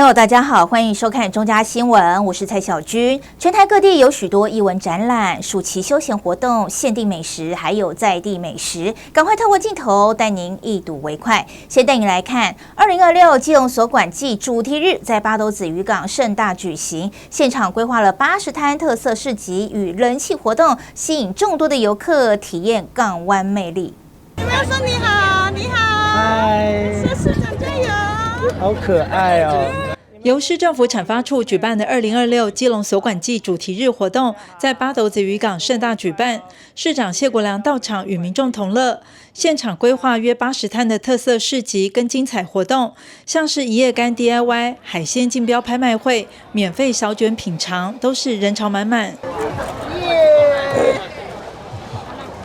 朋友，大家好，欢迎收看中嘉新闻，我是蔡小军。全台各地有许多艺文展览、暑期休闲活动、限定美食，还有在地美食，赶快透过镜头带您一睹为快。先带你来看2026基隆所管季主题日在八斗子渔港盛大举行，现场规划了80摊特色市集与人气活动，吸引众多的游客体验港湾魅力。有没有说你好？你好，嗨，说市长加油！好可爱哦！由市政府产发处举办的2026基隆所管季主题日活动，在八斗子渔港盛大举办。市长谢国良到场与民众同乐，现场规划约80摊的特色市集跟精彩活动，像是一夜干 DIY、海鲜竞标拍卖会、免费小卷品尝，都是人潮满满。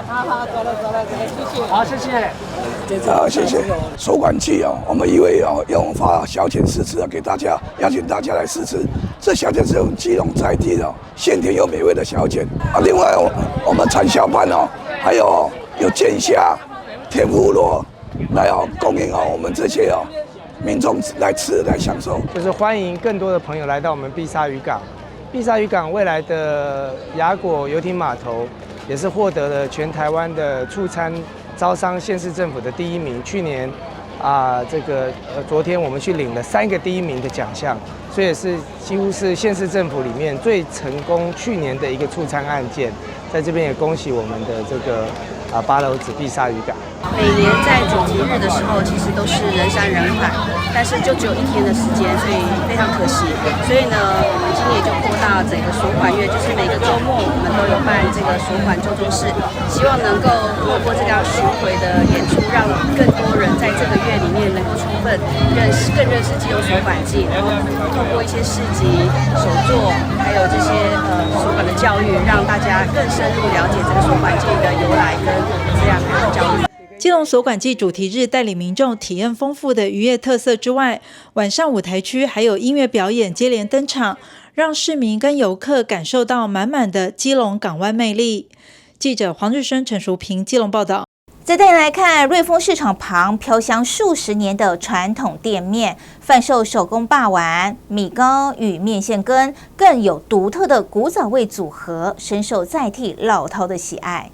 好，走了，谢谢。好，谢谢。好，谢谢。所管季哦，我们以为用发小卷试吃给大家，邀请大家来试吃。这小卷是用基隆在地的鲜甜又美味的小卷啊。另外我们产小班哦，还有剑虾、天妇罗来供应我们这些民众来吃来享受。就是欢迎更多的朋友来到我们碧沙渔港。碧沙渔港未来的雅果游艇码头也是获得了全台湾的促餐招商县市政府的第1名。去年昨天我们去领了3个第1名的奖项，所以也是几乎是县市政府里面最成功去年的一个促餐案件。在这边也恭喜我们的八斗子碧沙渔港。每年在主题日的时候，其实都是人山人海，但是就只有1天的时间，所以非常可惜。所以呢，我们今年就扩大整个所管月，就是每个周末我们都有办这个所管周中式，希望能够透过这样巡回的演出，让更多人在这个月里面能够充分更认识基隆所管季，然后透过一些市集、手作，还有这些所管的教育，让大家更深入了解这个所管季的由来跟这样的教育。基隆所管季主题日带领民众体验丰富的渔业特色之外，晚上舞台区还有音乐表演接连登场，让市民跟游客感受到满满的基隆港湾魅力。记者黄日升、陈淑平基隆报道。再带来看瑞丰市场旁飘香数十年的传统店面，贩售手工霸丸、米糕与面线羹，更有独特的古早味组合，深受在地老饕的喜爱。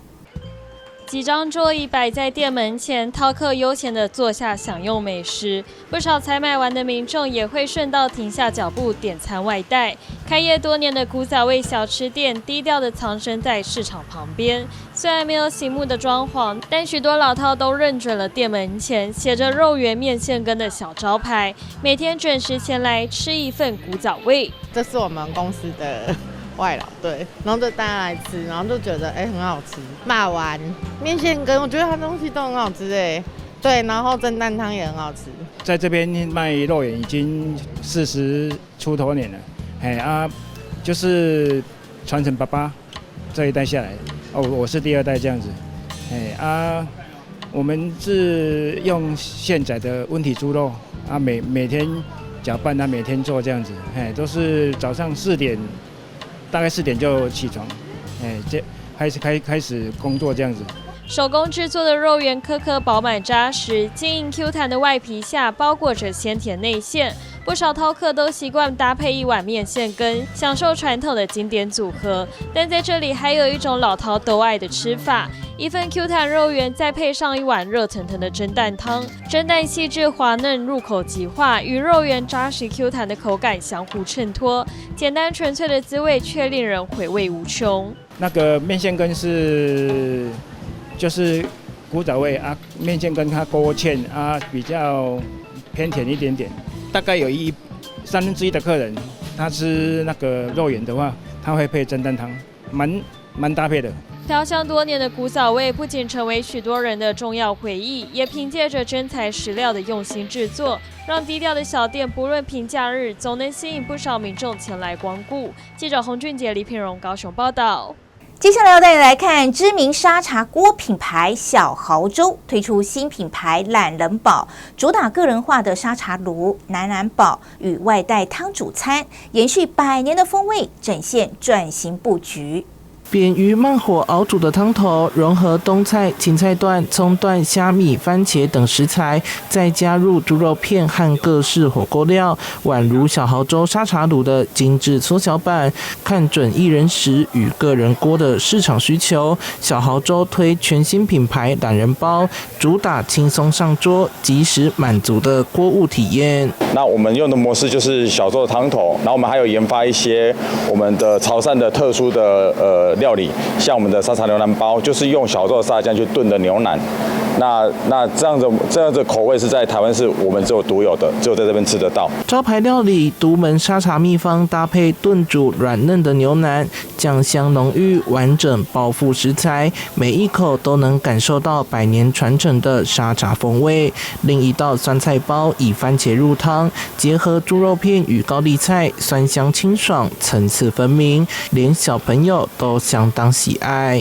几张桌椅摆在店门前，饕客悠闲地坐下享用美食。不少采买完的民众也会顺道停下脚步点餐外带。开业多年的古早味小吃店低调地藏身在市场旁边，虽然没有醒目的装潢，但许多老饕都认准了店门前写着肉圆面线羹的小招牌，每天准时前来吃一份古早味。这是我们公司的外劳，对，然后就大家来吃，然后就觉得很好吃。骂完面线羹，我觉得它东西都很好吃对，然后蒸蛋汤也很好吃。在这边卖肉圆已经40出头年了，就是传承爸爸这一代下来，我是第2代这样子，我们是用现宰的温体猪肉每天搅拌每天做这样子，都是早上4点。大概4点就起床，开始工作这样子。手工制作的肉圆颗颗饱满扎实，晶莹 Q 弹的外皮下包裹着鲜甜内馅。不少饕客都习惯搭配一碗面线羹，享受传统的经典组合。但在这里还有一种老饕都爱的吃法，一份 Q 弹肉圆再配上一碗热腾腾的蒸蛋汤，蒸蛋细致滑嫩，入口即化，与肉圆扎实 Q 弹的口感相互衬托，简单纯粹的滋味却令人回味无穷。那个面线羹就是古早味面线羹它勾芡比较偏甜一点点。大概有1/3的客人，他吃那个肉圆的话，他会配蒸蛋汤，蛮搭配的。飘香多年的古早味不仅成为许多人的重要回忆，也凭借着真材实料的用心制作，让低调的小店不论平假日，总能吸引不少民众前来光顾。记者洪俊杰、李品荣高雄报道。接下来要带你来看知名沙茶锅品牌小豪粥推出新品牌懒人堡，主打个人化的沙茶炉、南南堡与外带汤煮餐，延续100年的风味，展现转型布局。扁鱼慢火熬煮的汤头，融合冬菜、芹菜段、葱段、虾米、番茄等食材，再加入猪肉片和各式火锅料，宛如小豪州沙茶卤的精致缩小版。看准一人食与个人锅的市场需求，小豪州推全新品牌懒人包，主打轻松上桌、及时满足的锅物体验。那我们用的模式就是小州的汤头，然后我们还有研发一些我们的潮汕的特殊的料理，像我们的沙茶牛腩包，就是用小州的沙酱去炖的牛腩。那这样的口味是在台湾是我们只有独有的，只有在这边吃得到。招牌料理独门沙茶秘方，搭配炖煮软嫩的牛腩，酱香浓郁，完整包覆食材，每一口都能感受到百年传承的沙茶风味。另一道酸菜包以番茄入汤，结合猪肉片与高丽菜，酸香清爽，层次分明，连小朋友都相当喜爱。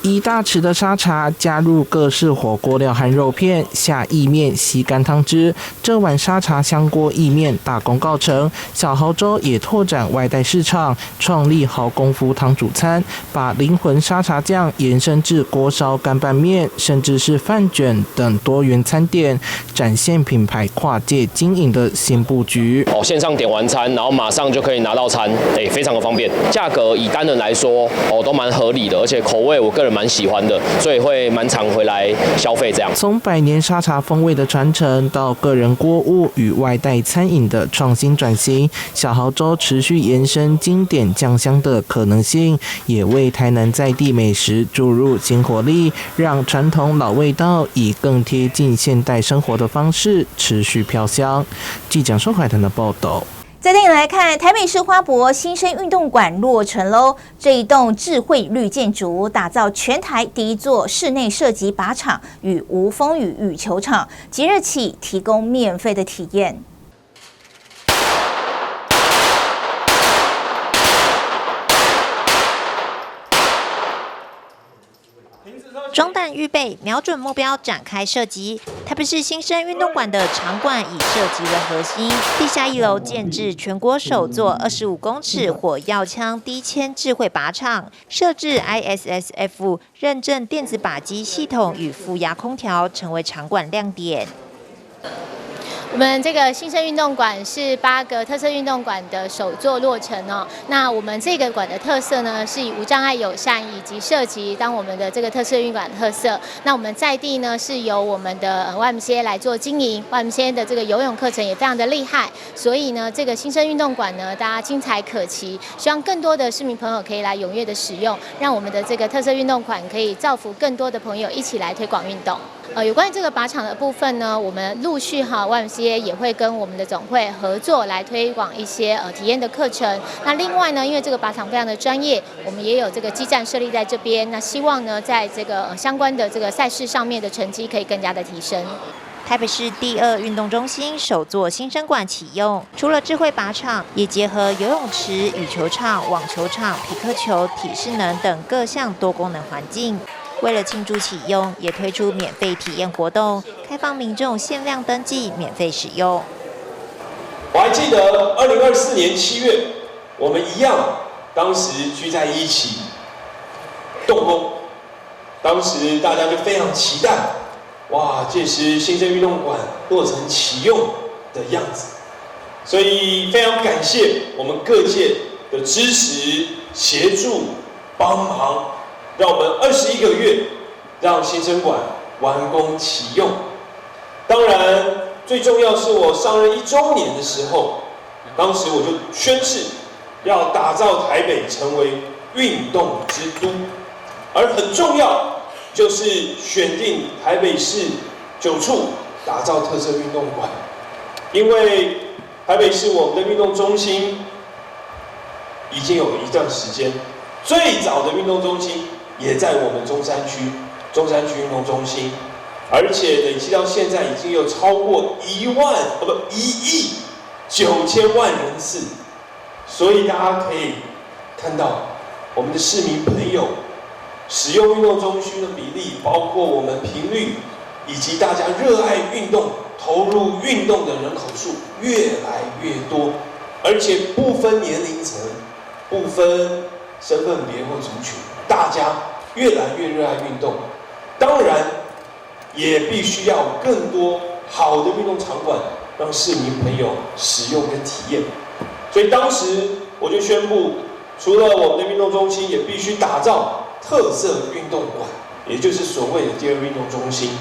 一大匙的沙茶，加入各式火锅料和肉片，下意面吸干汤汁。这碗沙茶香锅意面大功告成。小豪州也拓展外带市场，创立好功夫汤煮餐，把灵魂沙茶酱延伸至锅烧干拌面，甚至是饭卷等多元餐点，展现品牌跨界经营的新布局。线上点完餐，然后马上就可以拿到餐，非常的方便。价格以单人来说，都蛮合理的，而且口味我个人蛮喜欢的，所以会蛮常回来消费这样。从百年沙茶风味的传承到个人锅物与外带餐饮的创新转型，小豪州持续延伸经典酱香的可能性，也为台南在地美食注入新活力，让传统老味道以更贴近现代生活的方式持续飘香。记者收海豚的报道。再带你来看台北市花博新生运动馆落成喽！这一栋智慧绿建筑打造全台第一座室内射击靶场与无风雨羽球场，即日起提供免费的体验。装弹预备，瞄准目标，展开射击。台北市新生运动馆的场馆以射击为核心，地下1楼建置全国首座25公尺火药枪低铅智慧靶场，设置 ISSF 认证电子靶机系统与负压空调，成为场馆亮点。我们这个新生运动馆是8个特色运动馆的首座落成哦。那我们这个馆的特色呢，是以无障碍友善以及射击当我们的这个特色运动馆特色。那我们在地呢是由我们的YMCA 来做经营，YMCA 的这个游泳课程也非常的厉害，所以呢这个新生运动馆呢大家精彩可期，希望更多的市民朋友可以来踊跃的使用，让我们的这个特色运动馆可以造福更多的朋友一起来推广运动。有关于这个靶场的部分呢，我们陆续YMCA 也会跟我们的总会合作来推广一些体验的课程。那另外呢，因为这个靶场非常的专业，我们也有这个基站设立在这边。那希望呢，在这个相关的这个赛事上面的成绩可以更加的提升。台北市第2运动中心首座新生馆启用，除了智慧靶场，也结合游泳池、羽球场、网球场、匹克球、体适能等各项多功能环境。为了庆祝启用，也推出免费体验活动，开放民众限量登记，免费使用。我还记得2024年7月，我们一样，当时聚在一起动工，当时大家就非常期待，哇，届时新生运动馆落成启用的样子。所以非常感谢我们各界的支持、协助、帮忙。让我们21个月，让新生馆完工启用。当然，最重要是我上任1周年的时候，当时我就宣誓要打造台北成为运动之都，而很重要就是选定台北市9处打造特色运动馆，因为台北市我们的运动中心已经有一段时间，最早的运动中心。也在我们中山区运动中心，而且累积到现在已经有超过1亿9000万人次，所以大家可以看到我们的市民朋友使用运动中心的比例，包括我们频率，以及大家热爱运动、投入运动的人口数越来越多，而且不分年龄层、不分身份别或族群，大家越来越热爱运动，当然也必须要更多好的运动场馆让市民朋友使用跟体验。所以当时我就宣布，除了我们的运动中心，也必须打造特色运动馆，也就是所谓的第二运动中心。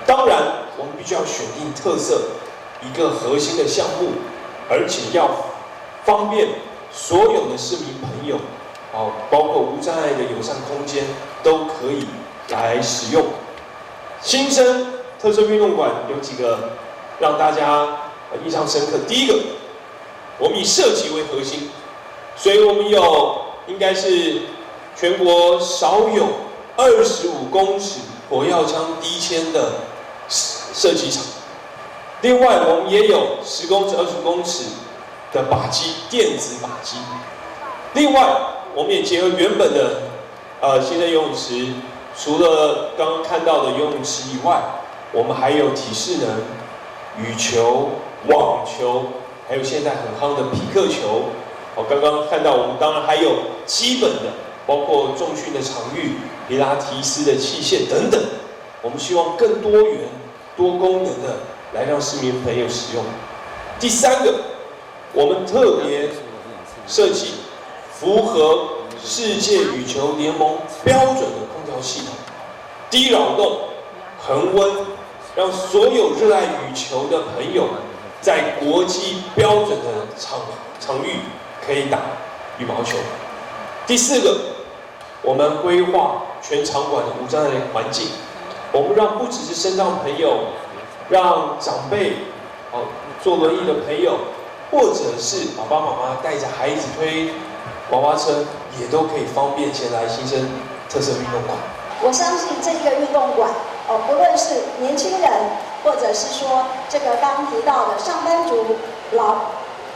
当然，我们必须要选定特色一个核心的项目，而且要方便所有的市民朋友，包括无障碍的友善空间都可以来使用。新生特色运动馆有几个让大家印象深刻。第一个，我们以射击为核心，所以我们有应该是全国少有25公尺火药枪低铅的射击场。另外，我们也有10公尺、25公尺的靶机，电子靶机。另外，我们也结合原本的新生游泳池，除了刚刚看到的游泳池以外，我们还有体适能、羽球、网球，还有现在很夯的匹克球。刚刚看到我们当然还有基本的，包括重训的场域、皮拉提斯的器械等等。我们希望更多元、多功能的来让市民朋友使用。第三个，我们特别设计符合世界羽球联盟标准的空调系统，低扰动、恒温，让所有热爱羽球的朋友在国际标准的场域可以打羽毛球。第四个，我们规划全场馆的无障碍环境，我们让不只是身障朋友，让长辈、坐轮椅的朋友，或者是爸爸妈妈带着孩子推娃娃车，也都可以方便前来新生特色运动馆。我相信这个运动馆，不论是年轻人，或者是说这个刚刚提到的上班族、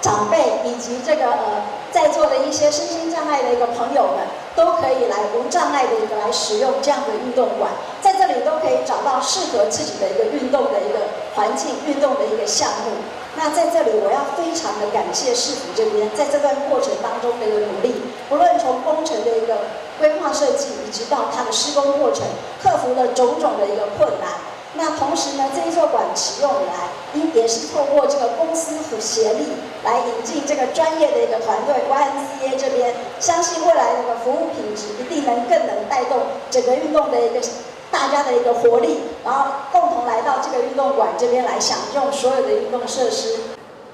长辈，以及这个在座的一些身心障碍的一个朋友们，都可以来无障碍的一个来使用这样的运动馆，在这里都可以找到适合自己的一个运动的一个环境、运动的一个项目。那在这里，我要非常的感谢市府这边在这段过程当中的一个努力，不论从工程的一个规划设计，以及到它的施工过程，克服了种种的一个困难。那同时呢，这一座馆启用以来，也是透过这个公司和协力来引进这个专业的一个团队 YMCA 这边，相信未来的一个服务品质一定更能带动整个运动的一个大家的一个活力，然后共同来到这个运动馆这边来享用所有的运动设施。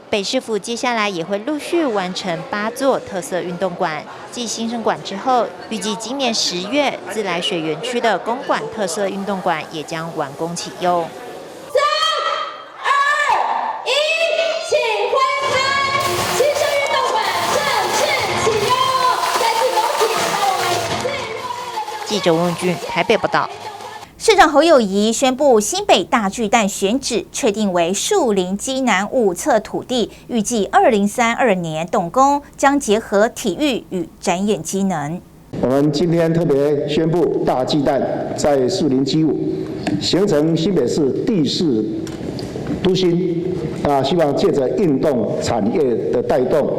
北市府接下来也会陆续完成8座特色运动馆，继新生馆之后，预计今年10月自来水园区的公馆特色运动馆也将完工启用。3、2、1，请挥开，新生运动馆正式启用！再次恭喜到我们最热烈的记者温俊台北报道。市长侯友宜宣布，新北大巨蛋选址确定为树林基南5侧土地，预计2032年动工，将结合体育与展演机能。我们今天特别宣布，大巨蛋在树林基5，形成新北市第4都心。希望借着运动产业的带动，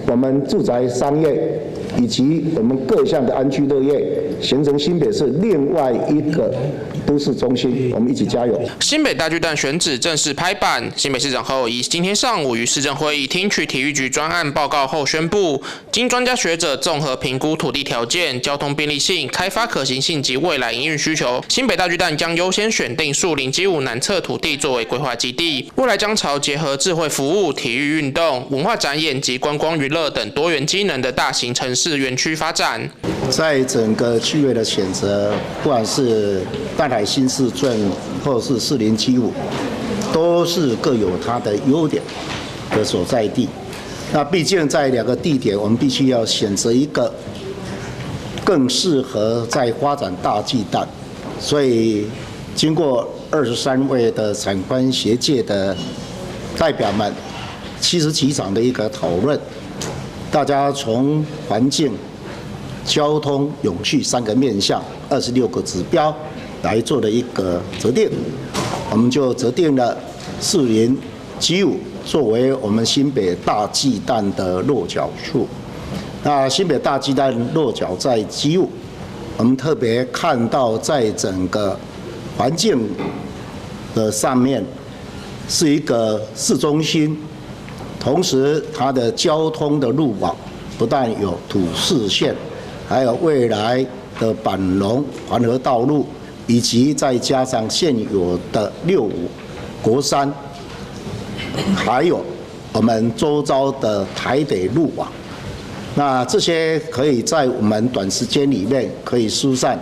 我们住宅、商业以及我们各项的安居乐业，形成新北市另外一个都市中心，我们一起加油。新北大巨蛋选址正式拍板，新北市长侯友宜今天上午于市政会议听取体育局专案报告后宣布，经专家学者综合评估土地条件、交通便利性、开发可行性及未来营运需求，新北大巨蛋将优先选定树林基5南侧土地作为规划基地，未来将朝结合智慧服务、体育运动、文化展演及观光娱乐等多元机能的大型城市园区发展。在整个区域的选择，不管是淡海新市镇或是树林基5，都是各有它的优点的所在地。那毕竟在2个地点，我们必须要选择一个更适合在发展大巨蛋。所以经过23位的产官学界的代表们70几场的一个讨论，大家从环境、交通、永续3个面向26个指标来做的一个择定，我们就择定了树林基5作为我们新北大巨蛋的落脚处。那新北大巨蛋落脚在基务，我们特别看到在整个环境的上面是一个市中心，同时它的交通的路网不但有土四线，还有未来的板龙环河道路，以及再加上现有的65国三，还有我们周遭的台北路网。那这些可以在我们短时间里面可以疏散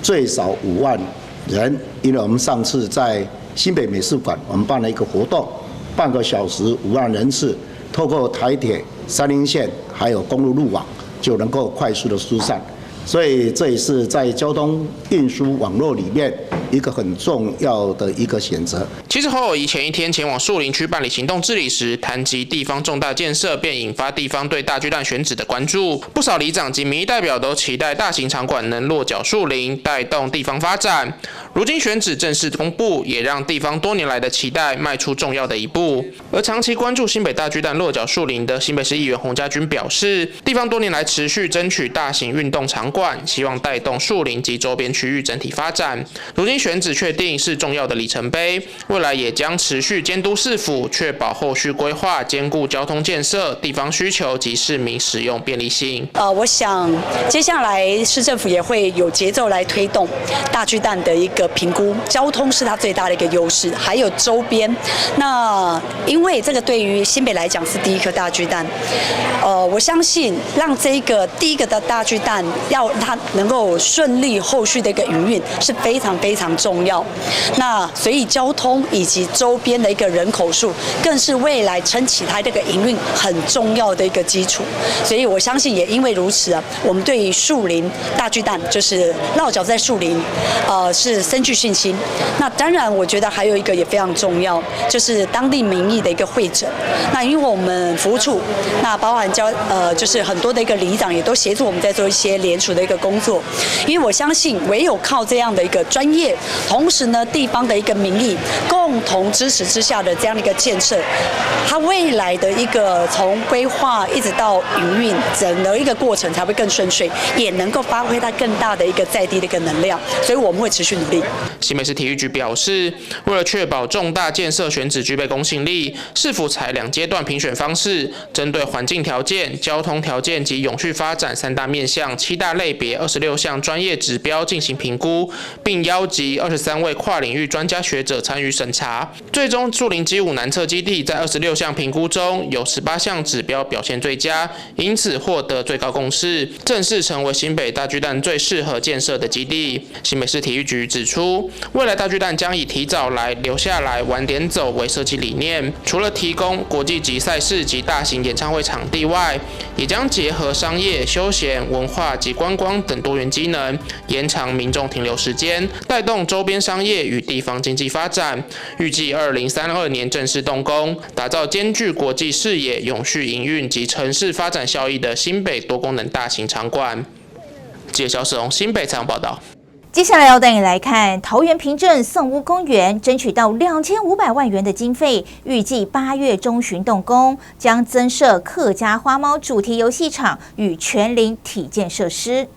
最少5万人，因为我们上次在新北美术馆我们办了一个活动，半个小时5万人次，透过台铁三林线还有公路路网就能够快速的疏散，所以这也是在交通运输网络里面一个很重要的一个选择。其实侯友宜前一天前往树林区办理行动治理时，谈及地方重大建设，便引发地方对大巨蛋选址的关注。不少里长及民意代表都期待大型场馆能落脚树林，带动地方发展。如今选址正式公布，也让地方多年来的期待迈出重要的一步。而长期关注新北大巨蛋落脚树林的新北市议员洪家军表示，地方多年来持续争取大型运动场馆，希望带动树林及周边区域整体发展。如今选址确定是重要的里程碑，未来也将持续监督市府，确保后续规划兼顾交通建设、地方需求及市民使用便利性。我想接下来市政府也会有节奏来推动大巨蛋的一个评估，交通是它最大的一个优势，还有周边。那因为这个对于新北来讲是第一颗大巨蛋，我相信让这个第一个的大巨蛋要它能够顺利后续的一个营运是非常非常重要。那所以交通以及周边的一个人口数，更是未来撑起它这个营运很重要的一个基础。所以我相信也因为如此啊，我们对于树林大巨蛋就是落脚在树林，是深具信心。那当然，我觉得还有一个也非常重要，就是当地民意的一个会诊。那因为我们服务处，那包含就是很多的一个里长也都协助我们在做一些联署的一个工作。因为我相信，唯有靠这样的一个专业，同时呢地方的一个民意共同支持之下的这样的一个建设，它未来的一个从规划一直到营运整个一个过程才会更顺遂，也能够发挥它更大的一个在地的一个能量。所以我们会持续努力。新北市体育局表示，为了确保重大建设选址具备公信力，市府采2阶段评选方式，针对环境条件、交通条件及永续发展3大面向、7大类别、26项专业指标进行评估，并邀集23位跨领域专家学者参与审查。最终，树林基武南侧基地在26项评估中有18项指标表现最佳，因此获得最高共识，正式成为新北大巨蛋最适合建设的基地。新北市体育局指出，未来大巨蛋将以提早来、留下来、晚点走为设计理念，除了提供国际级赛事及大型演唱会场地外，也将结合商业、休闲、文化及观光等多元机能，延长民众停留时间，带动周边商业与地方经济发展。预计2032年正式动工，打造兼具国际视野、永续营运及城市发展效益的新北多功能大型场馆。记者肖世荣新北采访报道。接下来要带你来看桃园平镇宋屋公园争取到2500万元的经费，预计8月中旬动工，将增设客家花猫主题游戏场与全龄体健设施。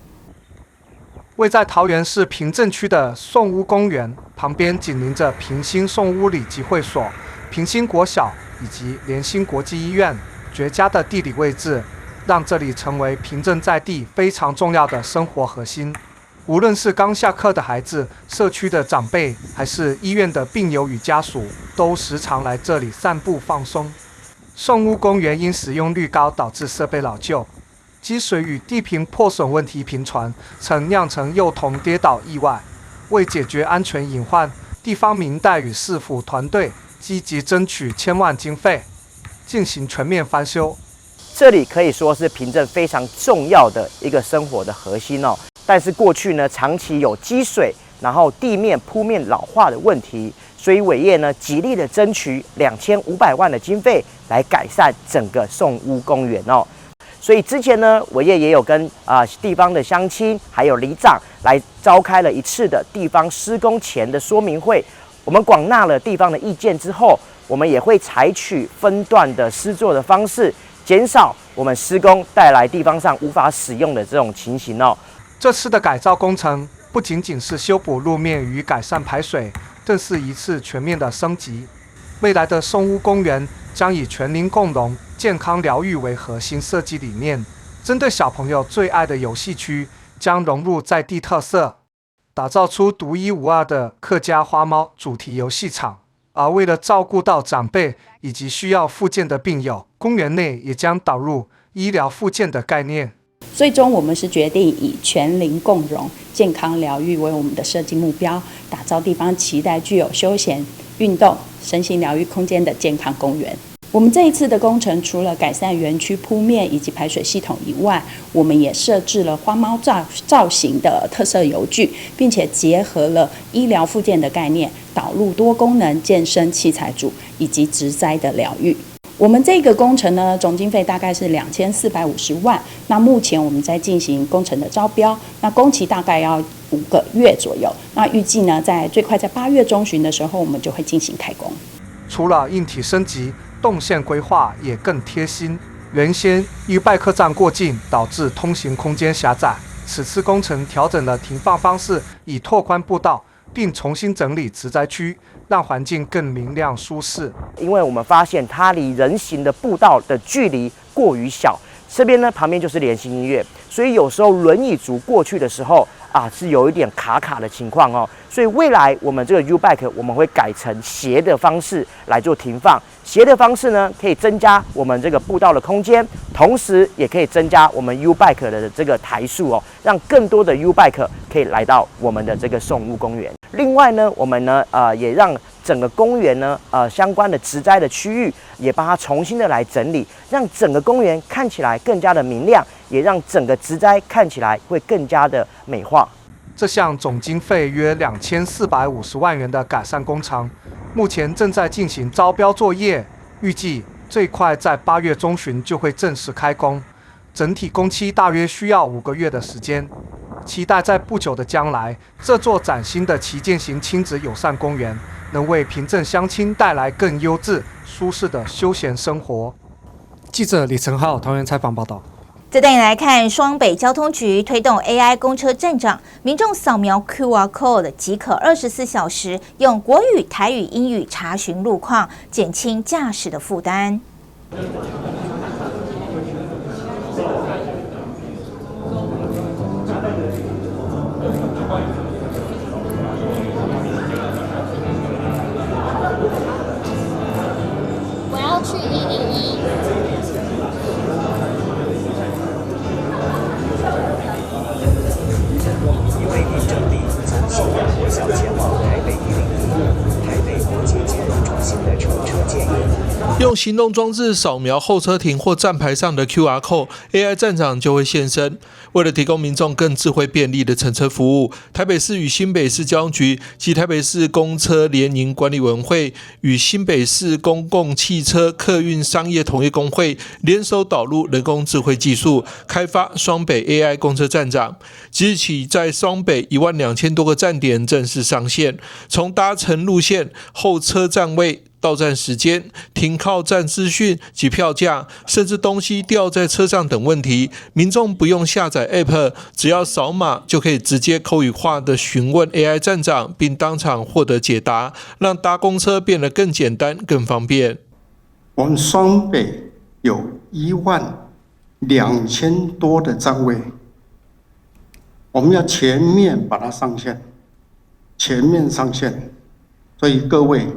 位在桃园市平镇区的宋屋公园旁边紧邻着平兴宋屋里集会所、平兴国小以及联兴国际医院，绝佳的地理位置让这里成为平镇在地非常重要的生活核心。无论是刚下课的孩子、社区的长辈，还是医院的病友与家属，都时常来这里散步放松。宋屋公园因使用率高导致设备老旧，积水与地坪破损问题频传，曾酿成幼童跌倒意外。为解决安全隐患，地方民代与市府团队积极争取千万经费，进行全面翻修。这里可以说是平镇非常重要的一个生活的核心哦。但是过去呢，长期有积水，然后地面铺面老化的问题，所以伟业呢极力的争取2500万的经费来改善整个宋屋公园哦。所以之前呢，伟业也有跟地方的乡亲还有里长来召开了一次的地方施工前的说明会。我们广纳了地方的意见之后，我们也会采取分段的施作的方式，减少我们施工带来地方上无法使用的这种情形哦。这次的改造工程不仅仅是修补路面与改善排水，更是一次全面的升级。未来的松屋公园将以全龄共融、健康疗愈为核心设计理念，针对小朋友最爱的游戏区，将融入在地特色，打造出独一无二的客家花猫主题游戏场。而为了照顾到长辈以及需要复健的病友，公园内也将导入医疗复健的概念。最终，我们是决定以全龄共融、健康疗愈为我们的设计目标，打造地方期待具有休闲、运动、身心疗愈空间的健康公园。我们这一次的工程，除了改善园区铺面以及排水系统以外，我们也设置了花猫造型的特色游具，并且结合了医疗复健的概念，导入多功能健身器材组以及植栽的疗愈。我们这个工程呢，总经费大概是2450万。那目前我们在进行工程的招标，那工期大概要5个月左右。那预计呢，最快在8月中旬的时候，我们就会进行开工。除了硬体升级，动线规划也更贴心。原先U-Bike站过近，导致通行空间狭窄。此次工程调整了停放方式，以拓宽步道，并重新整理植栽区，让环境更明亮舒适。因为我们发现它离人行的步道的距离过于小，这边呢旁边就是联心医院，所以有时候轮椅族过去的时候是有一点卡卡的情况哦。所以未来我们这个 U-Bike 我们会改成斜的方式来做停放。斜的方式呢，可以增加我们这个步道的空间，同时也可以增加我们 U-Bike 的这个台数哦，让更多的 U-Bike 可以来到我们的这个松屋公园。另外呢，我们呢也让整个公园呢相关的植栽的区域也帮它重新的来整理，让整个公园看起来更加的明亮，也让整个植栽看起来会更加的美化。这项总经费约2450万元的改善工程，目前正在进行招标作业，预计最快在8月中旬就会正式开工，整体工期大约需要5个月的时间。期待在不久的将来，这座崭新的旗舰型亲子友善公园能为平镇乡亲带来更优质、舒适的休闲生活。记者李成浩桃园采访报道。再带你来看，双北交通局推动 AI 公车站长，民众扫描 QR Code 即可24小时用国语、台语、英语查询路况，减轻驾驶的负担。我要去101。因为地震力从新港国小前往台北101，台北国际接驳中心的乘车建议。用行动装置扫描候车亭或站牌上的 QR Code，AI 站长就会现身。为了提供民众更智慧便利的乘车服务，台北市与新北市交通局及台北市公车联营管理委员会与新北市公共汽车客运商业同业公会联手导入人工智慧技术，开发双北 AI 公车站长。即日起，在双北12000多个站点正式上线，从搭乘路线、候车站位、到站时间、停靠站资讯及票价，甚至东西掉在车上等问题，民众不用下载 App， 只要扫码就可以直接口语化的询问 AI 站长，并当场获得解答，让搭公车变得更简单、更方便。我们双北有12000多的站位，我们要全面把它上线，全面上线，所以各位。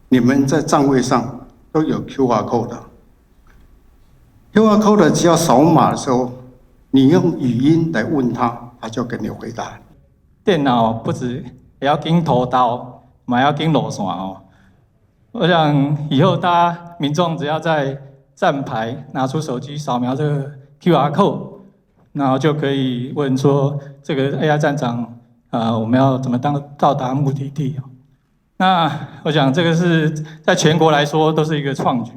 你们在站位上都有 QR Code 的 ，QR Code 只要扫码的时候，你用语音来问他，他就给你回答。电脑不止也要跟头刀，还要跟路线哦。我想以后大家民众只要在站牌拿出手机扫描这个 QR Code， 然后就可以问说这个 AI 站长，我们要怎么到达目的地哦。那我想这个是在全国来说都是一个创举。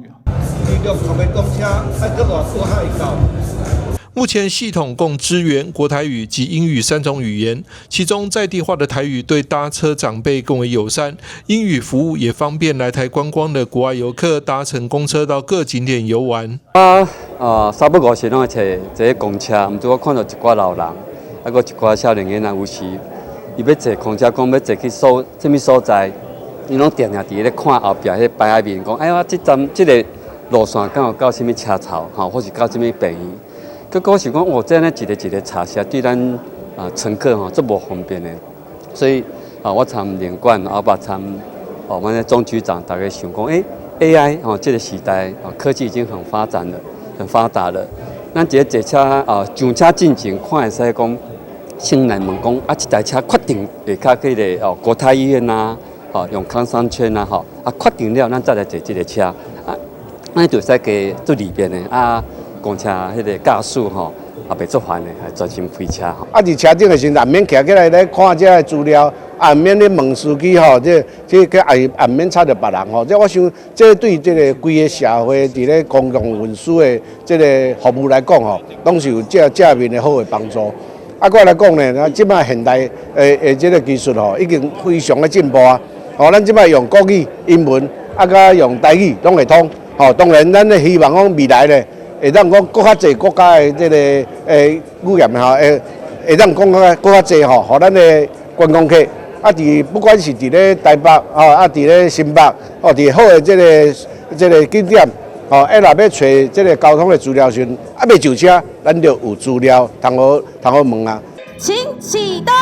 目前系统共支援国台语及英语3种语言，其中在地化的台语对搭车长辈更为友善，英语服务也方便来台观光的国外游客搭乘公车到各景点游玩。3不5时拢会找坐公车，毋过我看到一寡老人，还有一寡少年囡仔，有时伊要坐公车，讲要坐去什么所在，伊拢定伫咧看后壁迄牌仔面，讲哎呀，这站这个路线敢有到什么车槽，或是到什么病院。结果是讲，这样一个查下，对咱乘客足无方便的。所以我参领馆，我把参我们的总局长大概想讲，AI 这个时代科技已经很发展了，很发达了。咱一个坐车上车进前，看会使讲，先来问讲这台车确定会较去个国泰医院啊，用康商圈啊，确定了，咱再来坐这个车咱就使加做里边的公车迄个驾驶也袂做烦的，还专心开车。伫车顶的时候，免徛起来咧看这个资料，免咧问司机这个免插着别人这我想，这对这个规个社会伫咧公共运输的这个服务来讲拢是有正面的好的帮助。我来讲呢，即摆现代这个技术已经非常的进步啊。咱即摆用国语、英文甲用台语拢会通。当然，咱咧希望讲未来咧，会当讲更较侪国家的这个语言会当讲更较侪互咱的观光客不管是伫咧台北伫咧新北伫好的这个景点若要找这个交通的资料时，未上车，咱就有资料通好问啊。请启动。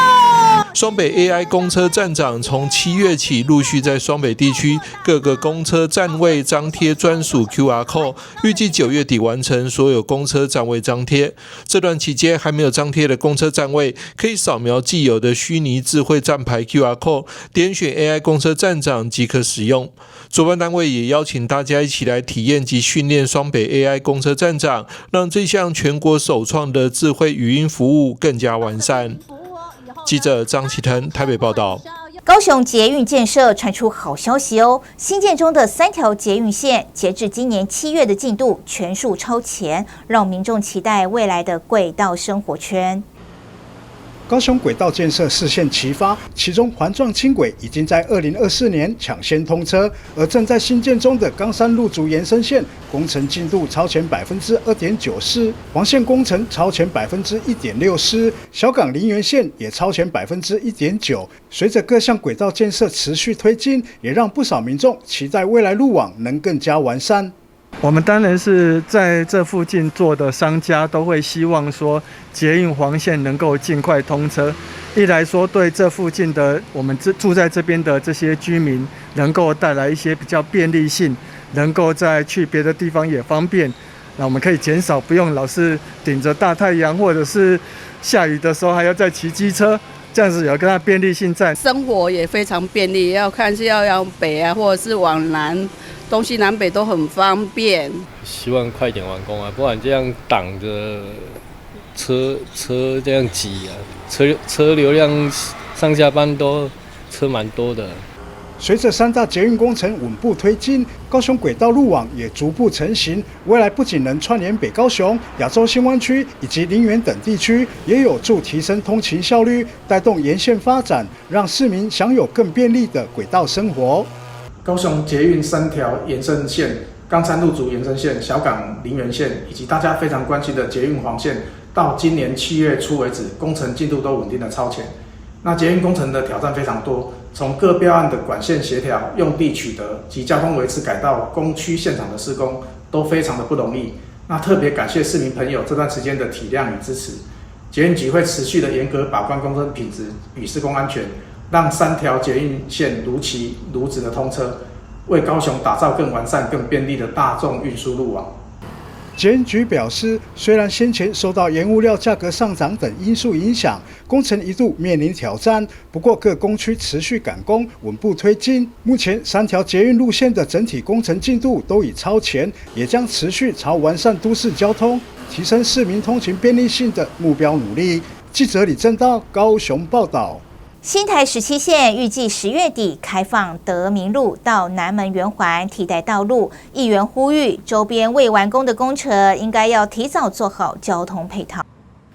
双北 AI 公车站长从7月起陆续在双北地区各个公车站位张贴专属 QR code， 预计9月底完成所有公车站位张贴。这段期间还没有张贴的公车站位，可以扫描既有的虚拟智慧站牌 QR code， 点选 AI 公车站长即可使用。主办单位也邀请大家一起来体验及训练双北 AI 公车站长，让这项全国首创的智慧语音服务更加完善。记者张启腾台北报道。高雄捷运建设传出好消息哦，新建中的3条捷运线，截至今年7月的进度全数超前，让民众期待未来的轨道生活圈。高雄轨道建设4线齐发，其中环状轻轨已经在2024年抢先通车，而正在新建中的冈山路竹延伸线工程进度超前2.94%，黄线工程超前1.64%，小港林园线也超前1.9%。随着各项轨道建设持续推进，也让不少民众期待未来路网能更加完善。我们当然是在这附近做的商家都会希望说捷运黄线能够尽快通车，一来说对这附近的我们住在这边的这些居民能够带来一些比较便利性，能够再去别的地方也方便，那我们可以减少不用老是顶着大太阳或者是下雨的时候还要再骑机车，这样子有跟它便利性在，生活也非常便利，要看是要往北啊或者是往南，东西南北都很方便。希望快点完工啊，不然这样挡着车这样挤啊，车流量上下班都车蛮多的。随着3大捷运工程稳步推进，高雄轨道路网也逐步成型。未来不仅能串联北高雄、亚洲新湾区以及林园等地区，也有助提升通勤效率，带动沿线发展，让市民享有更便利的轨道生活。高雄捷运3条延伸线，冈山路竹延伸线、小港林园线，以及大家非常关心的捷运黄线，到今年7月初为止，工程进度都稳定的超前。那捷运工程的挑战非常多，从各标案的管线协调、用地取得及交通维持改道、工区现场的施工，都非常的不容易。那特别感谢市民朋友这段时间的体谅与支持，捷运局会持续的严格把关工程品质与施工安全，让3条捷运线如期如质的通车，为高雄打造更完善、更便利的大众运输路网。捷运局表示，虽然先前受到原物料价格上涨等因素影响，工程一度面临挑战，不过各工区持续赶工，稳步推进。目前3条捷运路线的整体工程进度都已超前，也将持续朝完善都市交通、提升市民通勤便利性的目标努力。记者李正道高雄报道。新台17线预计10月底开放德明路到南门圆环替代道路，议员呼吁周边未完工的工程应该要提早做好交通配套。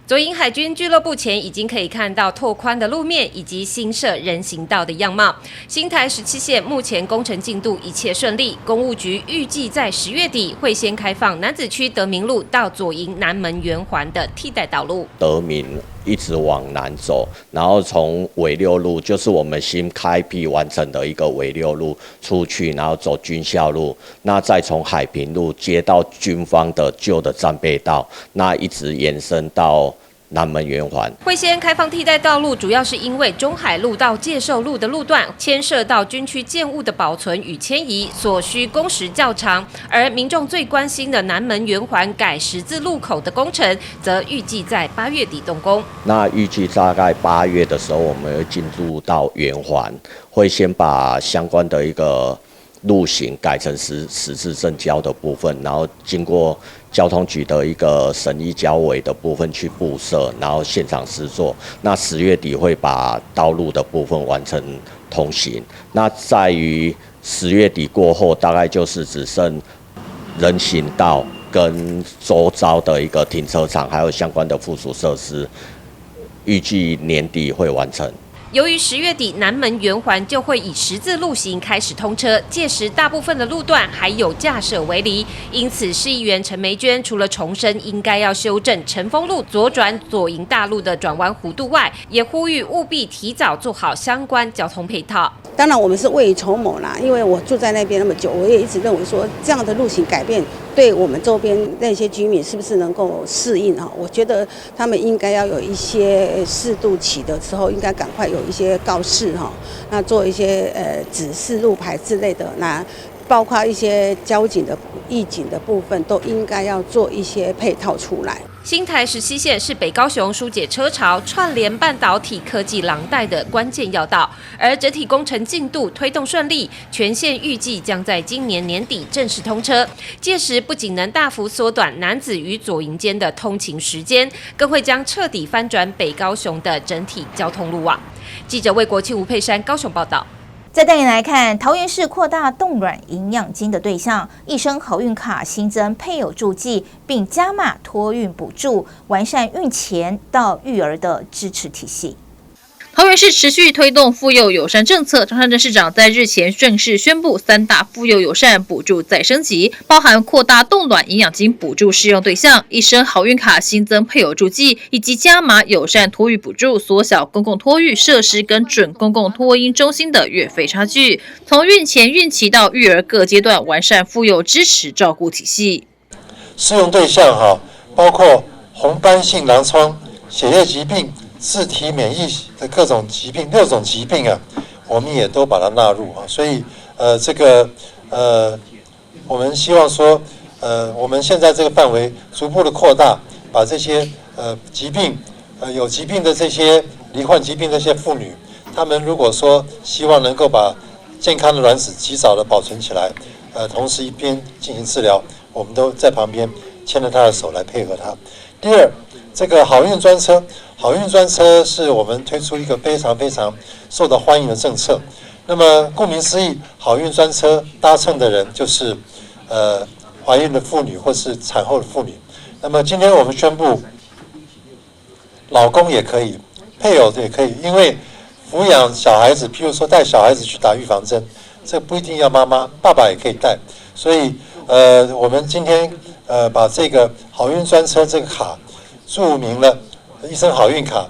左营海军俱乐部前已经可以看到拓宽的路面以及新设人行道的样貌。新台17线目前工程进度一切顺利，公务局预计在10月底会先开放楠梓区德明路到左营南门圆环的替代道路。德明一直往南走，然后从纬六路，就是我们新开辟完成的一个纬六路出去，然后走军校路，那再从海平路接到军方的旧的战备道，那一直延伸到南门圆环。会先开放替代道路，主要是因为中海路到介寿路的路段牵涉到军区建物的保存与迁移，所需工时较长。而民众最关心的南门圆环改十字路口的工程，则预计在8月底动工。那预计大概8月的时候，我们会进入到圆环，会先把相关的一个路型改成十字正交的部分，然后经过交通局的一个审议交委的部分去布设，然后现场施作。那10月底会把道路的部分完成通行。那在于10月底过后，大概就是只剩人行道跟周遭的一个停车场，还有相关的附属设施，预计年底会完成。由于10月底南门圆环就会以十字路型开始通车，届时大部分的路段还有架设围篱，因此市议员陈梅娟除了重申应该要修正陈丰路左转左营大路的转弯弧度外，也呼吁务必提早做好相关交通配套。当然我们是未雨绸缪啦，因为我住在那边那么久，我也一直认为说这样的路型改变对我们周边那些居民是不是能够适应哈？我觉得他们应该要有一些适度期的时候，应该赶快有一些告示哈，那做一些指示路牌之类的，那包括一些交警的义警的部分，都应该要做一些配套出来。新台17线是北高雄疏解车潮、串联半导体科技廊带的关键要道，而整体工程进度推动顺利，全线预计将在今年年底正式通车。届时不仅能大幅缩短楠梓与左营间的通勤时间，更会将彻底翻转北高雄的整体交通路网。记者魏国庆、吴佩珊高雄报道。再带你来看，桃园市扩大冻卵营养金的对象，一生好运卡新增配偶注记，并加码托运补助，完善孕前到育儿的支持体系。桃园市持续推动妇幼友善政策，张善政市长在日前正式宣布3大妇幼友善补助再升级，包含扩大冻卵营养金补助适用对象，一生好运卡新增配偶注记，以及加码友善托育补助，缩小公共托育设施跟准公共托婴中心的月费差距，从孕前、孕期到育儿各阶段完善妇幼支持照顾体系。适用对象包括红斑性狼疮、血液疾病、自体免疫的各种疾病，6种疾病我们也都把它纳入所以我们希望说我们现在这个范围逐步的扩大，把这些疾病有疾病的这些罹患疾病的这些妇女，她们如果说希望能够把健康的卵子及早的保存起来，同时一边进行治疗，我们都在旁边牵着她的手来配合她。第二，这个好运专车，好运专车是我们推出一个非常非常受到欢迎的政策。那么顾名思义，好运专车搭乘的人就是怀孕的妇女或是产后的妇女。那么今天我们宣布，老公也可以，配偶也可以，因为抚养小孩子，譬如说带小孩子去打预防针，这不一定要妈妈，爸爸也可以带。所以我们今天把这个好运专车这个卡注明了一生好运卡，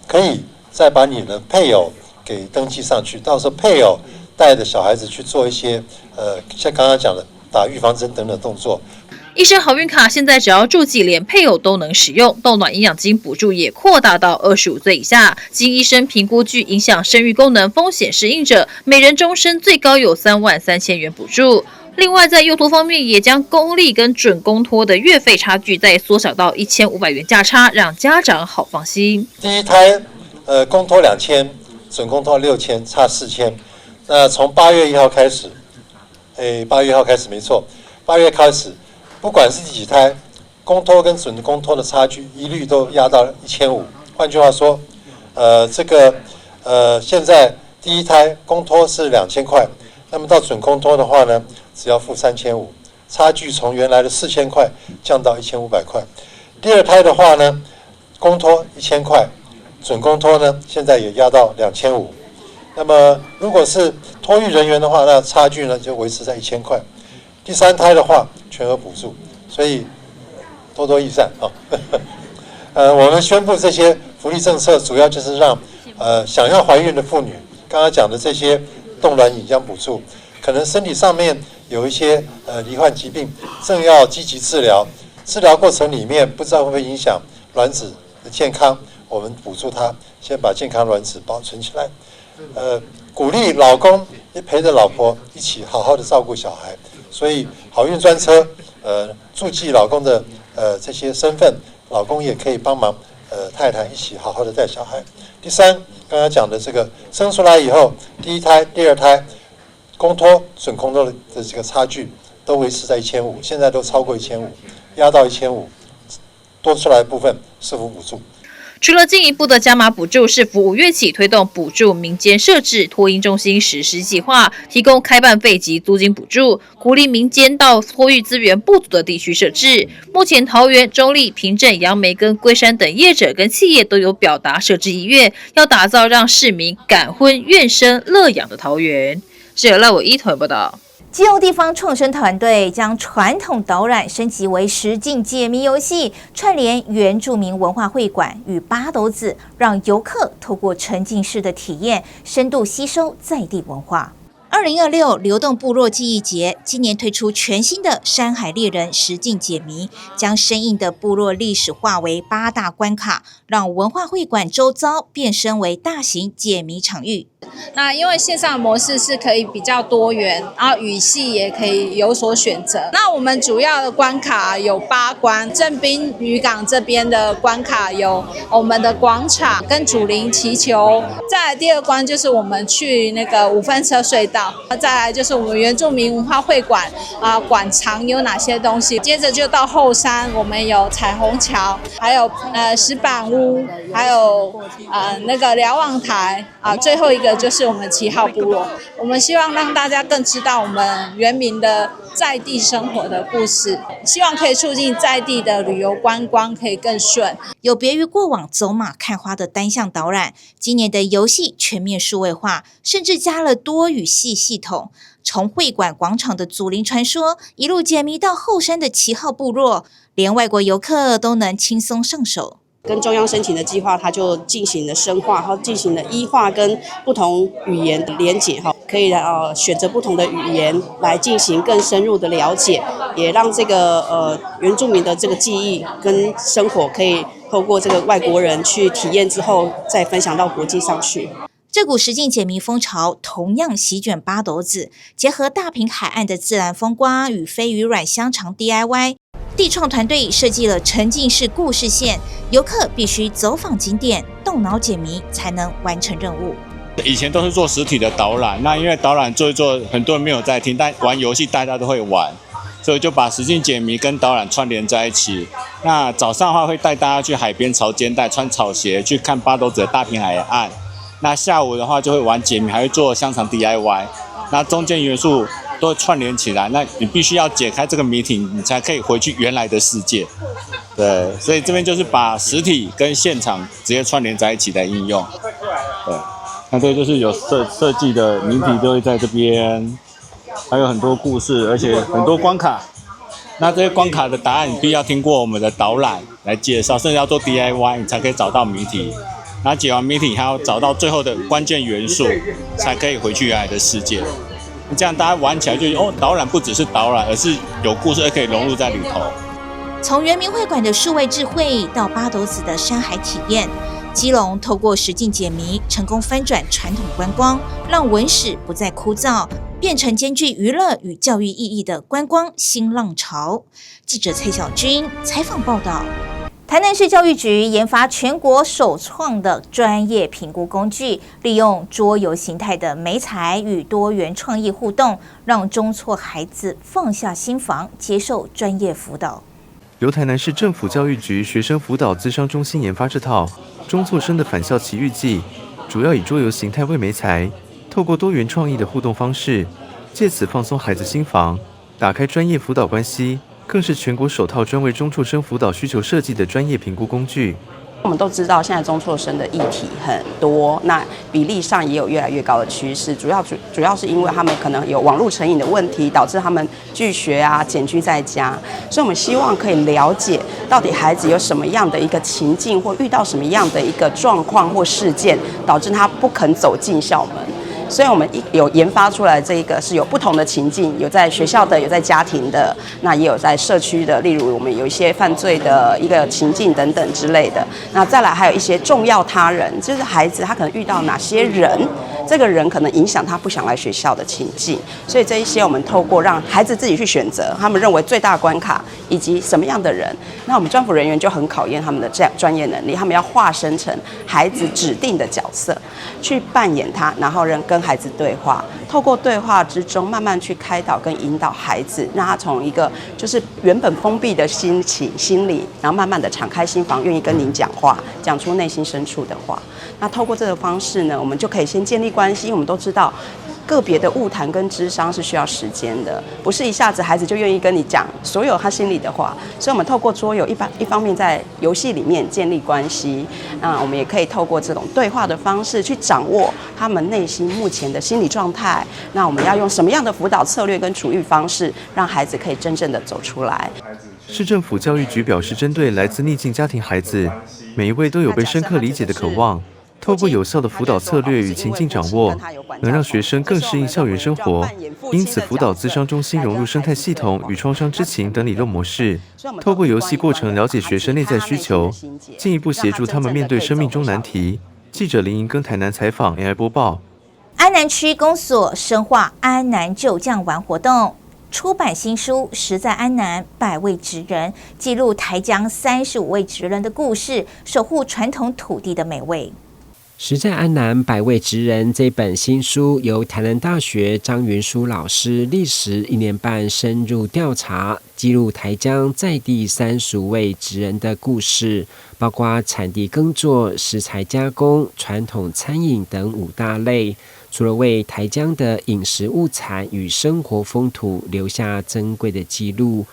可以再把你的配偶给登记上去，到时候配偶带着小孩子去做一些像刚刚讲的打预防针等等动作。一生好运卡现在只要注记，连配偶都能使用。冻卵营养金补助也扩大到25岁以下，经医生评估具影响生育功能风险适应者，每人终身最高有33000元补助。另外，在幼托方面，也将公立跟准公托的月费差距再缩小到1500元价差，让家长好放心。第一胎公托2000，准公托6000，差4000。那从8月1号开始，8月1号开始没错，8月开始，不管是第几胎，公托跟准公托的差距一律都压到1500。换句话说，这个现在第一胎公托是2000块，那么到准公托的话呢，只要付3500，差距从原来的4000块降到1500块。第二胎的话呢，公托1000块，准公托呢现在也压到2500。那么如果是托育人员的话，那差距呢就维持在1000块。第三胎的话全额补助，所以多多益善啊。我们宣布这些福利政策，主要就是让想要怀孕的妇女，刚刚讲的这些冻卵引浆补助，可能身体上面有一些罹患疾病，正要积极治疗，治疗过程里面不知道会不会影响卵子的健康，我们补助她，先把健康卵子保存起来。鼓励老公陪着老婆一起好好的照顾小孩，所以好运专车注记老公的这些身份，老公也可以帮忙太太一起好好的带小孩。第三，刚刚讲的这个生出来以后，第一胎、第二胎公托、准公托的这个差距都维持在1500，现在都超过1500，压到1500，多出来的部分是否补助？除了进一步的加码补助，市府5月起推动补助民间设置托婴中心实施计划，提供开办费及租金补助，鼓励民间到托育资源不足的地区设置。目前桃园、中壢、平镇、杨梅跟龟山等业者跟企业都有表达设置意愿，要打造让市民敢婚愿生乐养的桃园。是由赖伟一团报道。基隆地方创生团队将传统导览升级为实境解谜游戏，串联原住民文化会馆与八斗子，让游客透过沉浸式的体验，深度吸收在地文化。2026流动部落记忆节今年推出全新的山海猎人实境解谜，将生硬的部落历史化为8大关卡，让文化会馆周遭变身为大型解谜场域。那因为线上的模式是可以比较多元，然后语系也可以有所选择。那我们主要的关卡有8关，正滨渔港这边的关卡有我们的广场跟主陵祈求，再来第2关就是我们去那个5分车隧道，再来就是我们原住民文化会馆馆藏有哪些东西，接着就到后山，我们有彩虹桥，还有石板屋，还有那个瞭望台最后一个就是我们7号部落。我们希望让大家更知道我们原民的在地生活的故事，希望可以促进在地的旅游观光可以更顺。有别于过往走马看花的单向导览，今年的游戏全面数位化，甚至加了多语系系统。从会馆广场的祖灵传说一路解谜到后山的7号部落，连外国游客都能轻松上手。跟中央申请的计划，它就进行了深化，然后进行了医化跟不同语言的连结，可以选择不同的语言来进行更深入的了解，也让这个原住民的这个记忆跟生活可以透过这个外国人去体验之后，再分享到国际上去。这股实境解谜风潮同样席卷八斗子，结合大坪海岸的自然风光与飞鱼软香肠 DIY。地创团队设计了沉浸式故事线，游客必须走访景点，动脑解谜才能完成任务。以前都是做实体的导览，那因为导览做一做，很多人没有在听，但玩游戏大家都会玩，所以就把实境解谜跟导览串联在一起。那早上的话会带大家去海边潮间带，穿草鞋去看八斗子的大坪海岸。那下午的话就会玩解谜，还会做香肠 DIY。那中间元素都串联起来，那你必须要解开这个谜题，你才可以回去原来的世界。对，所以这边就是把实体跟现场直接串联在一起的应用。对，那这个就是有设计的谜题都会在这边，还有很多故事，而且很多关卡。那这些关卡的答案，你必须要经过我们的导览来介绍，甚至要做 DIY， 你才可以找到谜题。然后解完谜题，还要找到最后的关键元素，才可以回去原来的世界。这样大家玩起来就导览不只是导览，而是有故事，而可以融入在里头。从原民会馆的数位智慧到八斗子的山海体验，基隆透过实境解谜，成功翻转传统观光，让文史不再枯燥，变成兼具娱乐与教育意义的观光新浪潮。记者蔡小军采访报道。台南市教育局研发全国首创的专业评估工具，利用桌游形态的媒材与多元创意互动，让中辍孩子放下心防，接受专业辅导。由台南市政府教育局学生辅导咨商中心研发这套中辍生的返校期日记，主要以桌游形态为媒材，透过多元创意的互动方式，借此放松孩子心房，打开专业辅导关系，更是全国首套专为中辍生辅导需求设计的专业评估工具。我们都知道，现在中辍生的议题很多，那比例上也有越来越高的趋势。主要是因为他们可能有网络成瘾的问题，导致他们拒学啊、简居在家。所以我们希望可以了解到底孩子有什么样的一个情境，或遇到什么样的一个状况或事件，导致他不肯走进校门。所以我们有研发出来这一个是有不同的情境，有在学校的，有在家庭的，那也有在社区的，例如我们有一些犯罪的一个情境等等之类的。那再来还有一些重要他人，就是孩子他可能遇到哪些人，这个人可能影响他不想来学校的情境。所以这一些我们透过让孩子自己去选择他们认为最大关卡以及什么样的人，那我们专辅人员就很考验他们的这样专业能力，他们要化身成孩子指定的角色去扮演他，然后跟孩子对话，透过对话之中慢慢去开导跟引导孩子，让他从一个就是原本封闭的心理，然后慢慢的敞开心房，愿意跟您讲话，讲出内心深处的话。那透过这个方式呢，我们就可以先建立关系，因为我们都知道个别的晤谈跟諮商是需要时间的，不是一下子孩子就愿意跟你讲所有他心里的话。所以我们透过桌游一方面在游戏里面建立关系，那我们也可以透过这种对话的方式去掌握他们内心目前的心理状态。那我们要用什么样的辅导策略跟处遇方式，让孩子可以真正的走出来。市政府教育局表示，针对来自逆境家庭孩子，每一位都有被深刻理解的渴望。透过有效的辅导策略与情境掌握，能让学生更适应校园生活。因此，辅导諮商中心融入生态系统与创伤知情等理论模式，透过游戏过程了解学生内在需求，进一步协助他们面对生命中难题。记者林莹跟台南采访 AI 播报。安南区公所深化安南旧将玩活动。出版新书《实在安南100位职人》，记录台江35位职人的故事，守护传统土地的美味。实在安南100位职人这本新书由台南大学张云书老师历时1年半深入调查，记录台江在地35位职人的故事，包括产地耕作、食材加工、传统餐饮等5大类。除了为台江的饮食物产与生活风土留下珍贵的记录